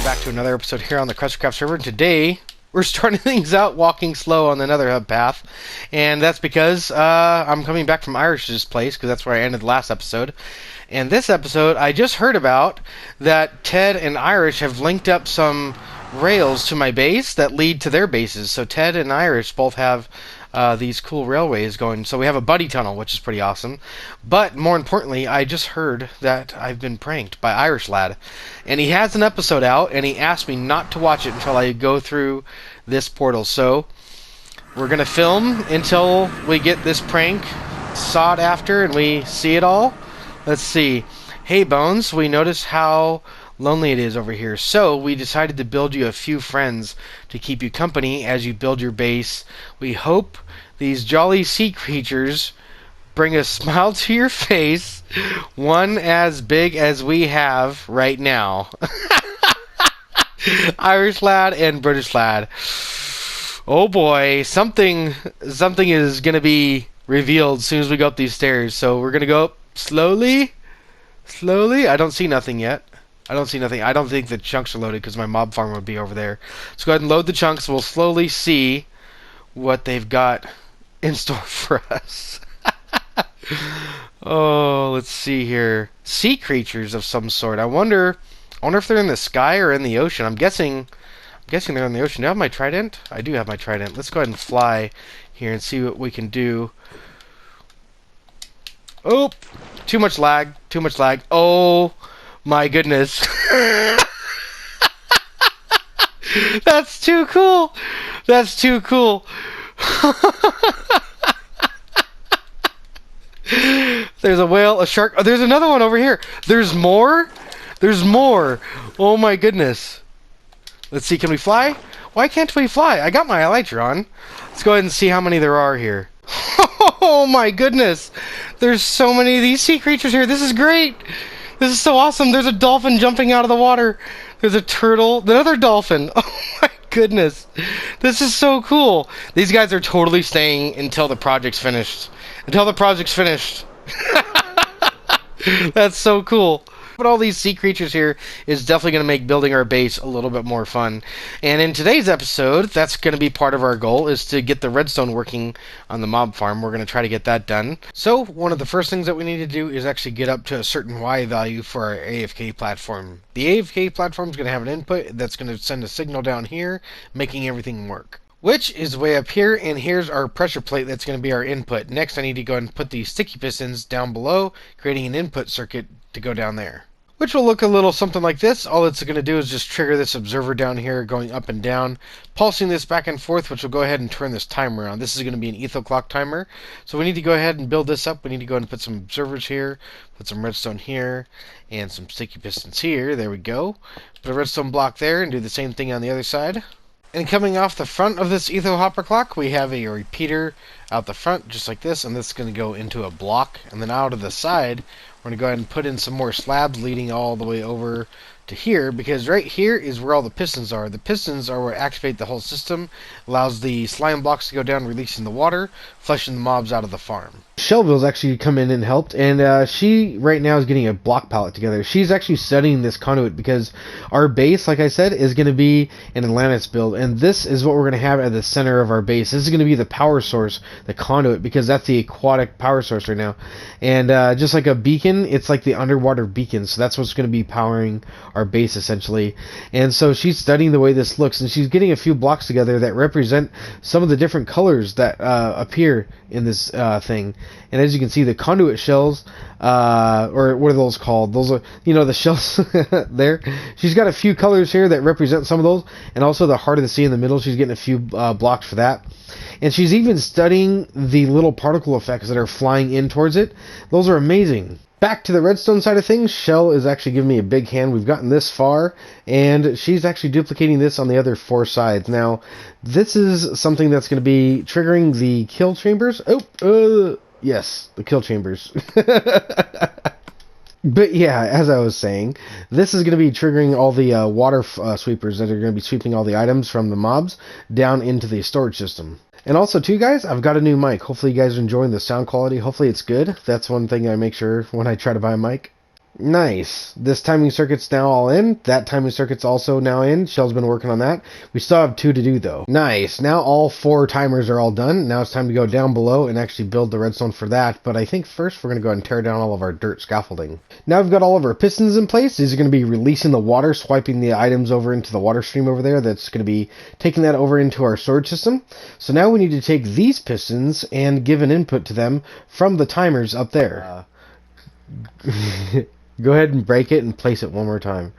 back to another episode here on the KRUSTYKRAFT server. Today, we're starting things out walking slow on the Nether Hub path, and that's because I'm coming back from Irish's place, because that's where I ended the last episode. And this episode, I just heard about that Ted and Irish have linked up some rails to my base that lead to their bases. So Ted and Irish both have these cool railways going. So we have a buddy tunnel, which is pretty awesome. But more importantly, I just heard that I've been pranked by Irish Lad. And he has an episode out, and he asked me not to watch it until I go through this portal. So we're going to film until we get this prank sought after and we see it all. Let's see. Hey Bones, we noticed how lonely it is over here, so we decided to build you a few friends to keep you company as you build your base. We hope these jolly sea creatures bring a smile to your face, one as big as we have right now. Irish Lad and British Lad. Oh boy, something is going to be revealed as soon as we go up these stairs. So we're going to go up slowly. I don't see nothing yet. I don't think the chunks are loaded because my mob farm would be over there. Let's go ahead and load the chunks. We'll slowly see what they've got in store for us. Oh, let's see here. Sea creatures of some sort. I wonder if they're in the sky or in the ocean. I'm guessing they're in the ocean. Do I have my trident? I do have my trident. Let's go ahead and fly here and see what we can do. Oh, too much lag. Oh my goodness. That's too cool. There's a whale, a shark. Oh, there's another one over here. There's more. Oh my goodness. Let's see, can we fly? Why can't we fly? I got my elytra on. Let's go ahead and see how many there are here. Oh my goodness. There's so many of these sea creatures here. This is great. This is so awesome. There's a dolphin jumping out of the water. There's a turtle. Another dolphin. Oh my goodness. This is so cool. These guys are totally staying until the project's finished. That's so cool. But all these sea creatures here is definitely going to make building our base a little bit more fun. And in today's episode, that's going to be part of our goal, is to get the redstone working on the mob farm. We're going to try to get that done. So one of the first things that we need to do is actually get up to a certain Y value for our AFK platform. The AFK platform is going to have an input that's going to send a signal down here, making everything work, which is way up here, and here's our pressure plate that's going to be our input. Next, I need to go ahead and put these sticky pistons down below, creating an input circuit to go down there, which will look a little something like this. All it's going to do is just trigger this observer down here, going up and down, pulsing this back and forth, which will go ahead and turn this timer on. This is going to be an etho clock timer, so we need to go ahead and build this up. We need to go ahead and put some observers here, put some redstone here, and some sticky pistons here. There we go. Put a redstone block there, and do the same thing on the other side. And coming off the front of this etho hopper clock, we have a repeater out the front, just like this, and this is going to go into a block. And then out of the side, we're going to go ahead and put in some more slabs leading all the way over to here, because right here is where all the pistons are. The pistons are what activate the whole system, allows the slime blocks to go down, releasing the water, flushing the mobs out of the farm. Shelville's actually come in and helped, and she right now is getting a block palette together. She's actually studying this conduit because our base, like I said, is going to be an Atlantis build, and this is what we're going to have at the center of our base. This is going to be the power source, the conduit, because that's the aquatic power source right now. And just like a beacon, it's like the underwater beacon, so that's what's going to be powering our base essentially. And so she's studying the way this looks, and she's getting a few blocks together that represent some of the different colors that appear in this thing. And as you can see, the conduit shells, or what are those called? Those are, the shells there. She's got a few colors here that represent some of those, and also the heart of the sea in the middle. She's getting a few blocks for that. And she's even studying the little particle effects that are flying in towards it. Those are amazing. Back to the redstone side of things, Shell is actually giving me a big hand. We've gotten this far, and she's actually duplicating this on the other 4 sides. Now, this is something that's going to be triggering the kill chambers. Yes, the kill chambers. But yeah, as I was saying, this is going to be triggering all the water sweepers that are going to be sweeping all the items from the mobs down into the storage system. And also, too, guys, I've got a new mic. Hopefully you guys are enjoying the sound quality. Hopefully it's good. That's one thing I make sure when I try to buy a mic. Nice. This timing circuit's now all in. That timing circuit's also now in. Shell's been working on that. We still have 2 to do, though. Nice. Now all 4 timers are all done. Now it's time to go down below and actually build the redstone for that. But I think first we're going to go ahead and tear down all of our dirt scaffolding. Now we've got all of our pistons in place. These are going to be releasing the water, swiping the items over into the water stream over there. That's going to be taking that over into our storage system. So now we need to take these pistons and give an input to them from the timers up there. Go ahead and break it and place it one more time.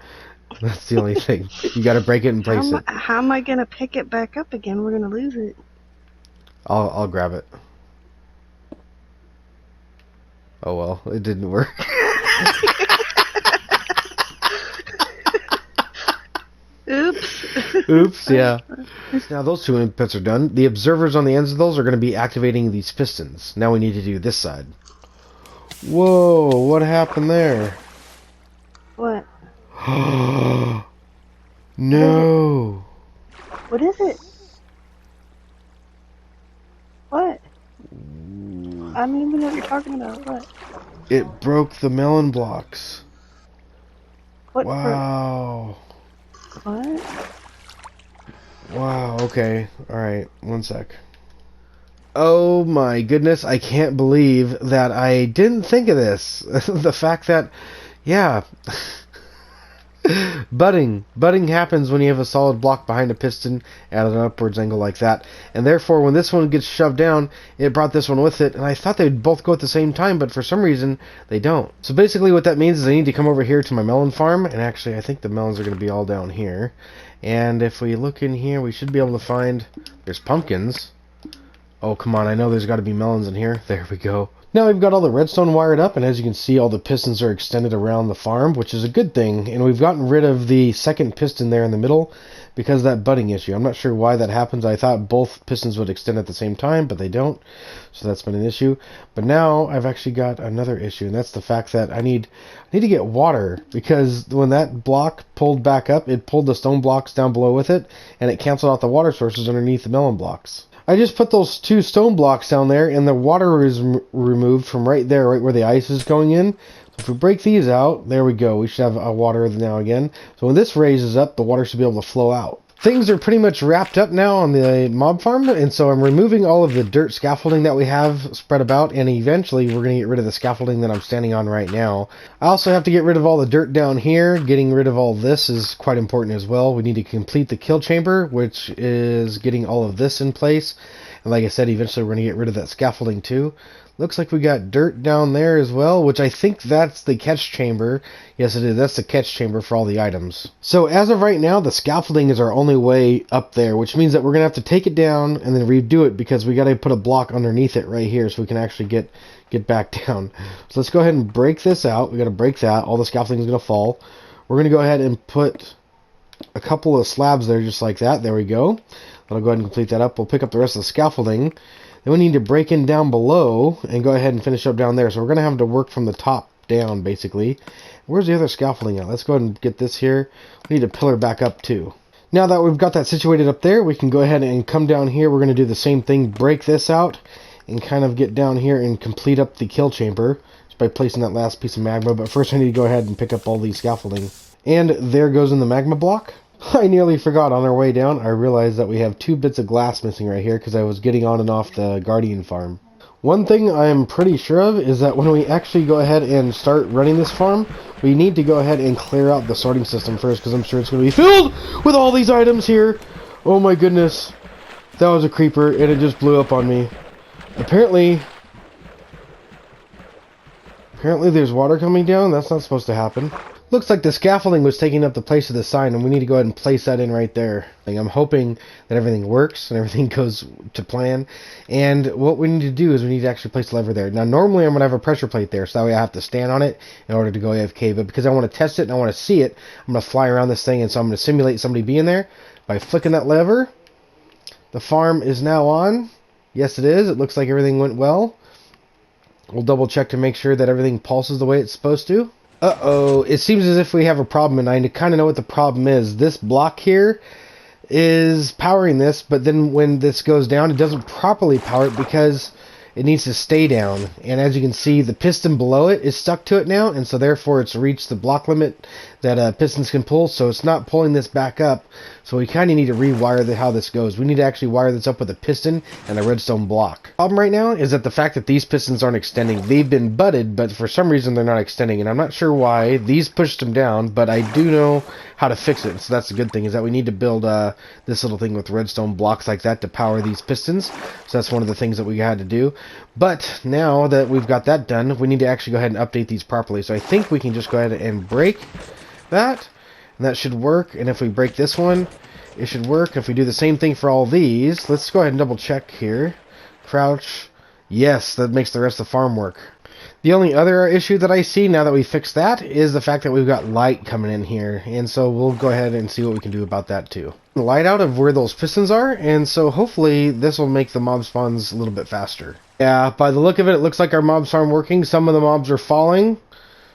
That's the only thing. You got to break it and place it. How am I gonna pick it back up again? We're gonna lose it. I'll grab it. Oh well, it didn't work. Oops. Oops, yeah. Now those 2 inputs are done. The observers on the ends of those are going to be activating these pistons. Now we need to do this side. Whoa, what happened there? What? No. What is it? What? I don't even know what you're talking about. What? It broke the melon blocks. What? Wow. What? Wow, okay. Alright, one sec. Oh my goodness, I can't believe that I didn't think of this. The fact that, yeah, budding happens when you have a solid block behind a piston at an upwards angle like that, and therefore when this one gets shoved down, it brought this one with it, and I thought they'd both go at the same time, but for some reason they don't. So basically what that means is I need to come over here to my melon farm, and actually I think the melons are going to be all down here, and if we look in here we should be able to find, there's pumpkins. Oh, come on, I know there's got to be melons in here. There we go. Now we've got all the redstone wired up, and as you can see, all the pistons are extended around the farm, which is a good thing. And we've gotten rid of the second piston there in the middle because of that budding issue. I'm not sure why that happens. I thought both pistons would extend at the same time, but they don't. So that's been an issue. But now I've actually got another issue, and that's the fact that I need to get water, because when that block pulled back up, it pulled the stone blocks down below with it, and it canceled out the water sources underneath the melon blocks. I just put those 2 stone blocks down there, and the water is removed from right there, right where the ice is going in. So if we break these out, there we go. We should have water now again. So when this raises up, the water should be able to flow out. Things are pretty much wrapped up now on the mob farm, and so I'm removing all of the dirt scaffolding that we have spread about, and eventually we're going to get rid of the scaffolding that I'm standing on right now. I also have to get rid of all the dirt down here. Getting rid of all this is quite important as well. We need to complete the kill chamber, which is getting all of this in place. And like I said, eventually we're going to get rid of that scaffolding too. Looks like we got dirt down there as well, which I think that's the catch chamber. Yes, it is. That's the catch chamber for all the items. So as of right now, the scaffolding is our only way up there, which means that we're going to have to take it down and then redo it, because we got to put a block underneath it right here so we can actually get back down. So let's go ahead and break this out. We got to break that. All the scaffolding is going to fall. We're going to go ahead and put a couple of slabs there just like that. There we go. That'll go ahead and complete that up. We'll pick up the rest of the scaffolding. Then we need to break in down below and go ahead and finish up down there. So we're going to have to work from the top down, basically. Where's the other scaffolding at? Let's go ahead and get this here. We need a pillar back up, too. Now that we've got that situated up there, we can go ahead and come down here. We're going to do the same thing, break this out, and kind of get down here and complete up the kill chamber just by placing that last piece of magma. But first I need to go ahead and pick up all these scaffolding. And there goes in the magma block. I nearly forgot on our way down. I realized that we have 2 bits of glass missing right here because I was getting on and off the Guardian farm. One thing I'm pretty sure of is that when we actually go ahead and start running this farm, we need to go ahead and clear out the sorting system first, because I'm sure it's going to be filled with all these items here. Oh my goodness. That was a creeper and it just blew up on me. Apparently there's water coming down. That's not supposed to happen. Looks like the scaffolding was taking up the place of the sign, and we need to go ahead and place that in right there. I'm hoping that everything works and everything goes to plan. And what we need to do is we need to actually place the lever there. Now, normally I'm going to have a pressure plate there, so that way I have to stand on it in order to go AFK. But because I want to test it and I want to see it, I'm going to fly around this thing, and so I'm going to simulate somebody being there by flicking that lever. The farm is now on. Yes, it is. It looks like everything went well. We'll double check to make sure that everything pulses the way it's supposed to. Uh-oh, it seems as if we have a problem, and I kind of know what the problem is. This block here is powering this, but then when this goes down, it doesn't properly power it because it needs to stay down. And as you can see, the piston below it is stuck to it now, and so therefore it's reached the block limit that pistons can pull, so it's not pulling this back up. So we kind of need to rewire how this goes. We need to actually wire this up with a piston and a redstone block. Problem right now is that the fact that these pistons aren't extending. They've been butted, but for some reason they're not extending, and I'm not sure why. These pushed them down, but I do know how to fix it. So that's the good thing, is that we need to build this little thing with redstone blocks like that to power these pistons. So that's one of the things that we had to do. But now that we've got that done, we need to actually go ahead and update these properly. So I think we can just go ahead and break that, and that should work. And if we break this one, it should work. If we do the same thing for all these, let's go ahead and double check here. Crouch. Yes, that makes the rest of the farm work. The only other issue that I see now that we fixed that is the fact that we've got light coming in here, and so we'll go ahead and see what we can do about that too. The light out of where those pistons are, and so hopefully this will make the mob spawns a little bit faster. Yeah, by the look of it, it looks like our mobs aren't working. Some of the mobs are falling.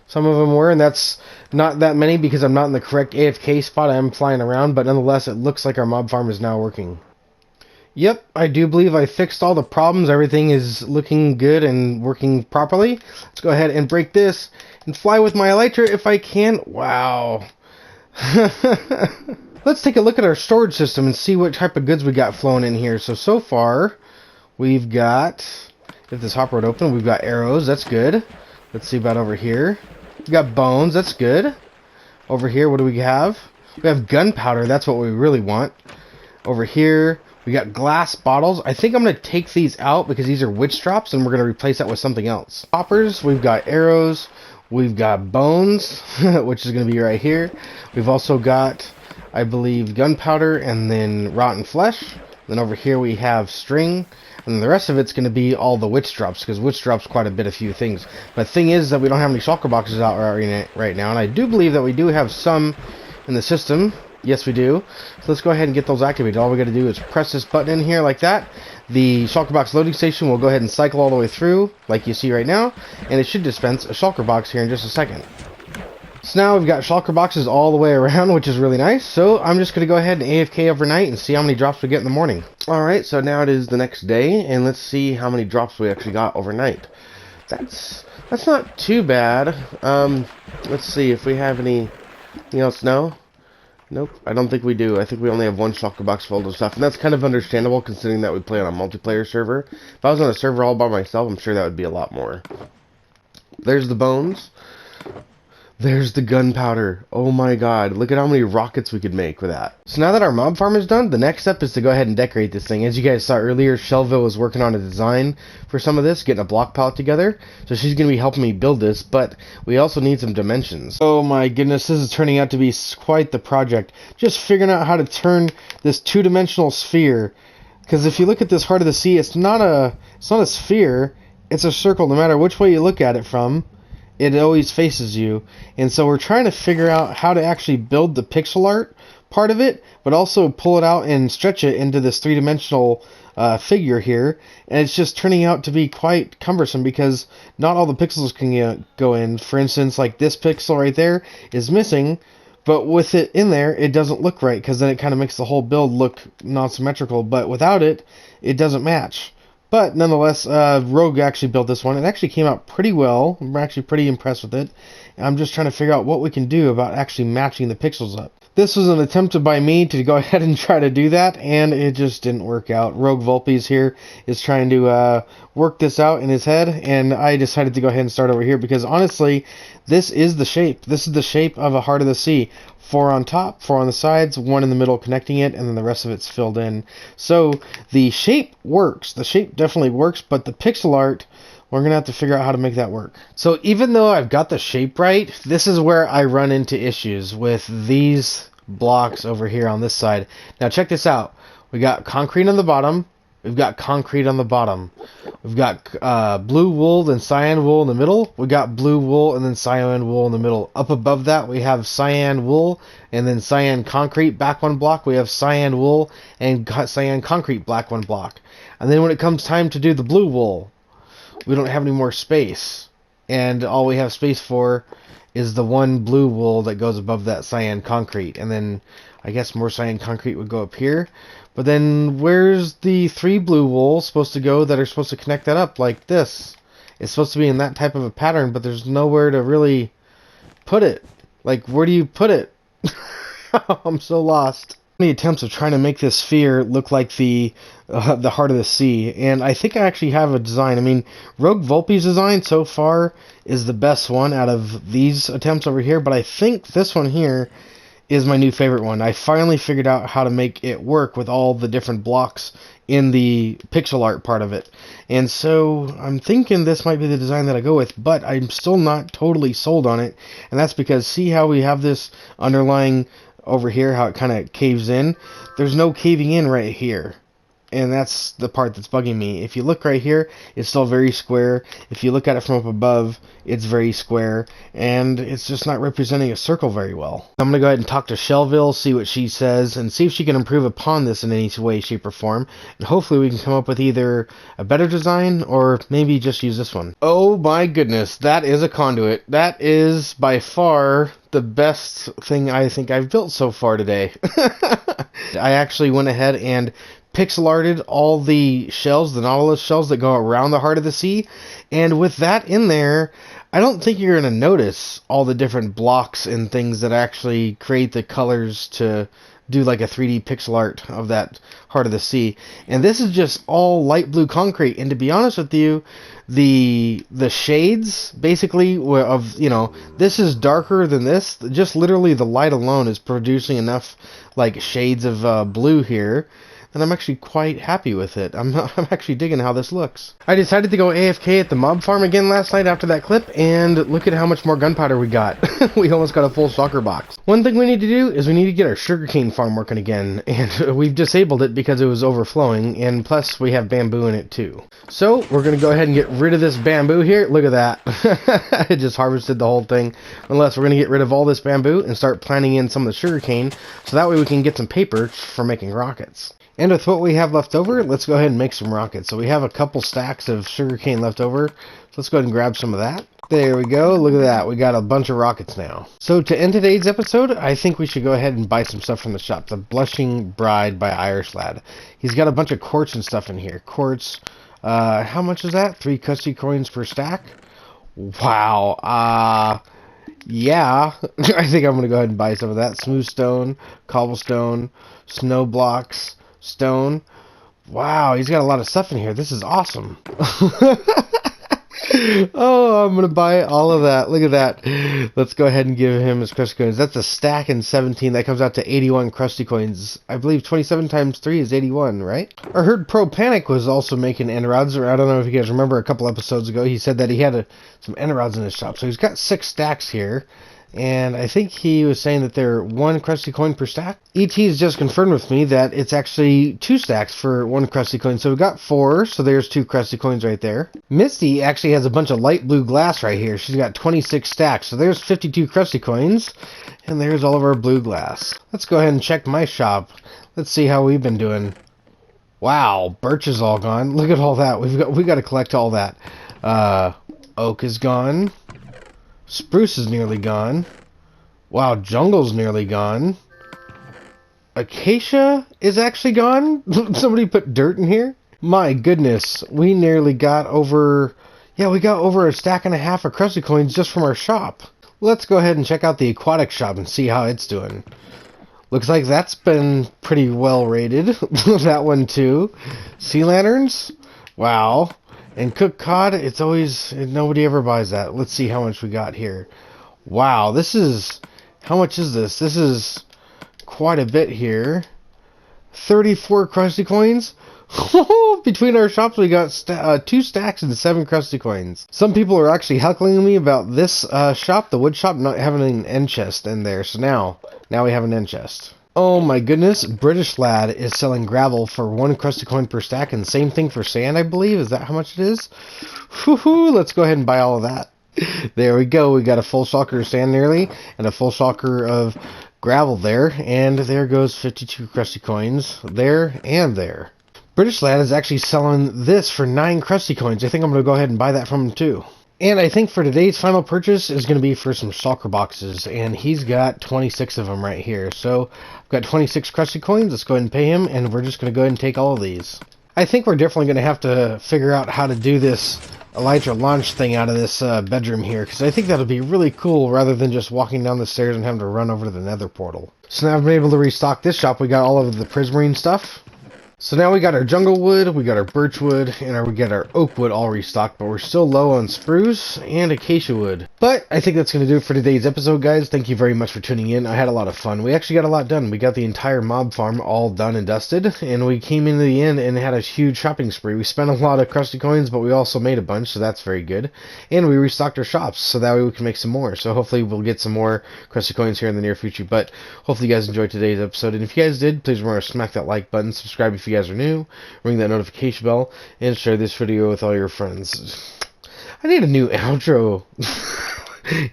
Some of them were, and that's not that many because I'm not in the correct AFK spot. I am flying around, but nonetheless, it looks like our mob farm is now working. Yep, I do believe I fixed all the problems. Everything is looking good and working properly. Let's go ahead and break this and fly with my elytra if I can. Wow. Let's take a look at our storage system and see what type of goods we got flowing in here. So far, we've got, if this hopper would open, we've got arrows. That's good. Let's see about over here. We got bones. That's good. Over here, what do we have? We have gunpowder. That's what we really want. Over here, we got glass bottles. I think I'm going to take these out because these are witch drops, and we're going to replace that with something else. Hoppers, we've got arrows, we've got bones, which is going to be right here. We've also got, I believe, gunpowder and then rotten flesh. Then over here we have string, and the rest of it's going to be all the witch drops, because witch drops quite a bit of few things. But the thing is that we don't have any shulker boxes out right now, and I do believe that we do have some in the system. Yes, we do. So let's go ahead and get those activated. All we got to do is press this button in here like that. The shulker box loading station will go ahead and cycle all the way through, like you see right now, and it should dispense a shulker box here in just a second. So now we've got shulker boxes all the way around, which is really nice. So I'm just going to go ahead and AFK overnight and see how many drops we get in the morning. Alright, so now it is the next day, and let's see how many drops we actually got overnight. That's not too bad. Let's see if we have anything else now. Nope, I don't think we do. I think we only have one shulker box full of stuff, and that's kind of understandable considering that we play on a multiplayer server. If I was on a server all by myself, I'm sure that would be a lot more. There's the bones. There's the gunpowder. Oh my god, look at how many rockets we could make with that. So now that our mob farm is done, the next step is to go ahead and decorate this thing. As you guys saw earlier, Shelville was working on a design for some of this, getting a block palette together. So she's going to be helping me build this, but we also need some dimensions. Oh my goodness, this is turning out to be quite the project. Just figuring out how to turn this two-dimensional sphere. Because if you look at this heart of the sea, it's not a sphere, it's a circle no matter which way you look at it from. It always faces you, and so we're trying to figure out how to actually build the pixel art part of it, but also pull it out and stretch it into this three-dimensional figure here, and it's just turning out to be quite cumbersome because not all the pixels can go in. For instance, like this pixel right there is missing, but with it in there, it doesn't look right because then it kind of makes the whole build look non-symmetrical, but without it, it doesn't match. But nonetheless, Rogue actually built this one. It actually came out pretty well. I'm actually pretty impressed with it. I'm just trying to figure out what we can do about actually matching the pixels up. This was an attempt by me to go ahead and try to do that, and it just didn't work out. Rogue Volpes here is trying to work this out in his head, and I decided to go ahead and start over here because honestly, this is the shape. This is the shape of a Heart of the Sea. 4 on top, 4 on the sides, 1 in the middle connecting it, and then the rest of it's filled in. So the shape works. The shape definitely works, but the pixel art, we're going to have to figure out how to make that work. So even though I've got the shape right, this is where I run into issues with these blocks over here on this side. Now check this out. We got concrete on the bottom. We've got concrete on the bottom. We've got blue wool, then cyan wool in the middle. We got blue wool and then cyan wool in the middle. Up above that, we have cyan wool and then cyan concrete back one block. We have cyan wool and cyan concrete black one block. And then when it comes time to do the blue wool, we don't have any more space. And all we have space for is the one blue wool that goes above that cyan concrete. And then I guess more cyan concrete would go up here. But then where's the 3 blue wool supposed to go that are supposed to connect that up like this? It's supposed to be in that type of a pattern, but there's nowhere to really put it. Like, where do you put it? I'm so lost. Many attempts of trying to make this sphere look like the heart of the sea, and I think I actually have a design. I mean, Rogue Volpe's design so far is the best one out of these attempts over here, but I think this one here is my new favorite one. I finally figured out how to make it work with all the different blocks in the pixel art part of it. And so I'm thinking this might be the design that I go with, but I'm still not totally sold on it, and that's because see how we have this underlying over here, how it kind of caves in? There's no caving in right here. And that's the part that's bugging me. If you look right here, it's still very square. If you look at it from up above, it's very square. And it's just not representing a circle very well. I'm going to go ahead and talk to Shelville, see what she says, and see if she can improve upon this in any way, shape, or form. And hopefully we can come up with either a better design or maybe just use this one. Oh my goodness, that is a conduit. That is by far the best thing I think I've built so far today. I actually went ahead and pixel arted all the shells, the Nautilus shells that go around the heart of the sea, and with that in there, I don't think you're going to notice all the different blocks and things that actually create the colors to do like a 3D pixel art of that heart of the sea. And this is just all light blue concrete, and to be honest with you, the shades basically of, you know, this is darker than this. Just literally the light alone is producing enough like shades of blue here, and I'm actually quite happy with it. I'm actually digging how this looks. I decided to go AFK at the mob farm again last night after that clip, and look at how much more gunpowder we got. We almost got a full soccer box. One thing we need to do is we need to get our sugarcane farm working again, and we've disabled it because it was overflowing, and plus we have bamboo in it too. So we're going to go ahead and get rid of this bamboo here. Look at that. It just harvested the whole thing. Unless we're going to get rid of all this bamboo and start planting in some of the sugarcane, so that way we can get some paper for making rockets. And with what we have left over, let's go ahead and make some rockets. So we have a couple stacks of sugarcane left over. So let's go ahead and grab some of that. There we go. Look at that. We got a bunch of rockets now. So to end today's episode, I think we should go ahead and buy some stuff from the shop. The Blushing Bride by Irish Lad. He's got a bunch of quartz and stuff in here. Quartz, how much is that? 3 custody coins per stack? Wow. Yeah. I think I'm going to go ahead and buy some of that. Smooth stone, cobblestone, snow blocks, stone. Wow, he's got a lot of stuff in here. This is awesome. Oh, I'm going to buy all of that. Look at that. Let's go ahead and give him his crusty coins. That's a stack in 17. That comes out to 81 crusty coins. I believe 27 times 3 is 81, right? I heard Pro Panic was also making end rods. I don't know if you guys remember a couple episodes ago. He said that he had some end rods in his shop. So he's got 6 stacks here. And I think he was saying that they're 1 crusty coin per stack. ET's just confirmed with me that it's actually 2 stacks for 1 crusty coin. So we got 4, so there's 2 crusty coins right there. Misty actually has a bunch of light blue glass right here. She's got 26 stacks, so there's 52 crusty coins. And there's all of our blue glass. Let's go ahead and check my shop. Let's see how we've been doing. Wow, birch is all gone. Look at all that. We got to collect all that. Oak is gone. Spruce is nearly gone. Wow, jungle's nearly gone. Acacia is actually gone? Somebody put dirt in here? My goodness, we nearly got over... Yeah, we got over a stack and a half of crusty coins just from our shop. Let's go ahead and check out the aquatic shop and see how it's doing. Looks like that's been pretty well rated. That one too. Sea lanterns? Wow. And cooked cod, it's always, nobody ever buys that. Let's see how much we got here. Wow, this is, how much is this? This is quite a bit here. 34 crusty coins. Between our shops, we got 2 stacks and 7 crusty coins. Some people are actually heckling me about this shop, the wood shop, not having an end chest in there. So now we have an end chest. Oh my goodness, British Lad is selling gravel for 1 crusty coin per stack, and same thing for sand, I believe. Is that how much it is? Woohoo, let's go ahead and buy all of that. There we go, we got a full shulker of sand nearly, and a full shulker of gravel there, and there goes 52 crusty coins, there and there. British Lad is actually selling this for 9 crusty coins. I think I'm going to go ahead and buy that from him too. And I think for today's final purchase is going to be for some soccer boxes, and he's got 26 of them right here. So I've got 26 Krusty coins. Let's go ahead and pay him, and we're just going to go ahead and take all of these. I think we're definitely going to have to figure out how to do this Elytra launch thing out of this bedroom here, because I think that'll be really cool rather than just walking down the stairs and having to run over to the nether portal. So now I've been able to restock this shop. We got all of the prismarine stuff. So now we got our jungle wood, we got our birch wood, and we got our oak wood all restocked, but we're still low on spruce and acacia wood. But I think that's going to do it for today's episode, guys. Thank you very much for tuning in. I had a lot of fun. We actually got a lot done. We got the entire mob farm all done and dusted, and we came into the end and had a huge shopping spree. We spent a lot of Krusty coins, but we also made a bunch, so that's very good. And we restocked our shops, so that way we can make some more. So hopefully we'll get some more Krusty coins here in the near future. But hopefully you guys enjoyed today's episode, and if you guys did, please remember to smack that like button, subscribe if you guys are new, ring that notification bell, and share this video with all your friends. I need a new outro.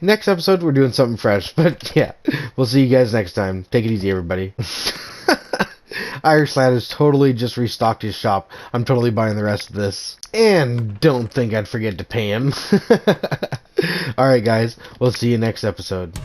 Next episode, we're doing something fresh. But yeah, we'll see you guys next time. Take it easy, everybody. Irish Lad has totally just restocked his shop. I'm totally buying the rest of this. And don't think I'd forget to pay him. Alright, guys. We'll see you next episode.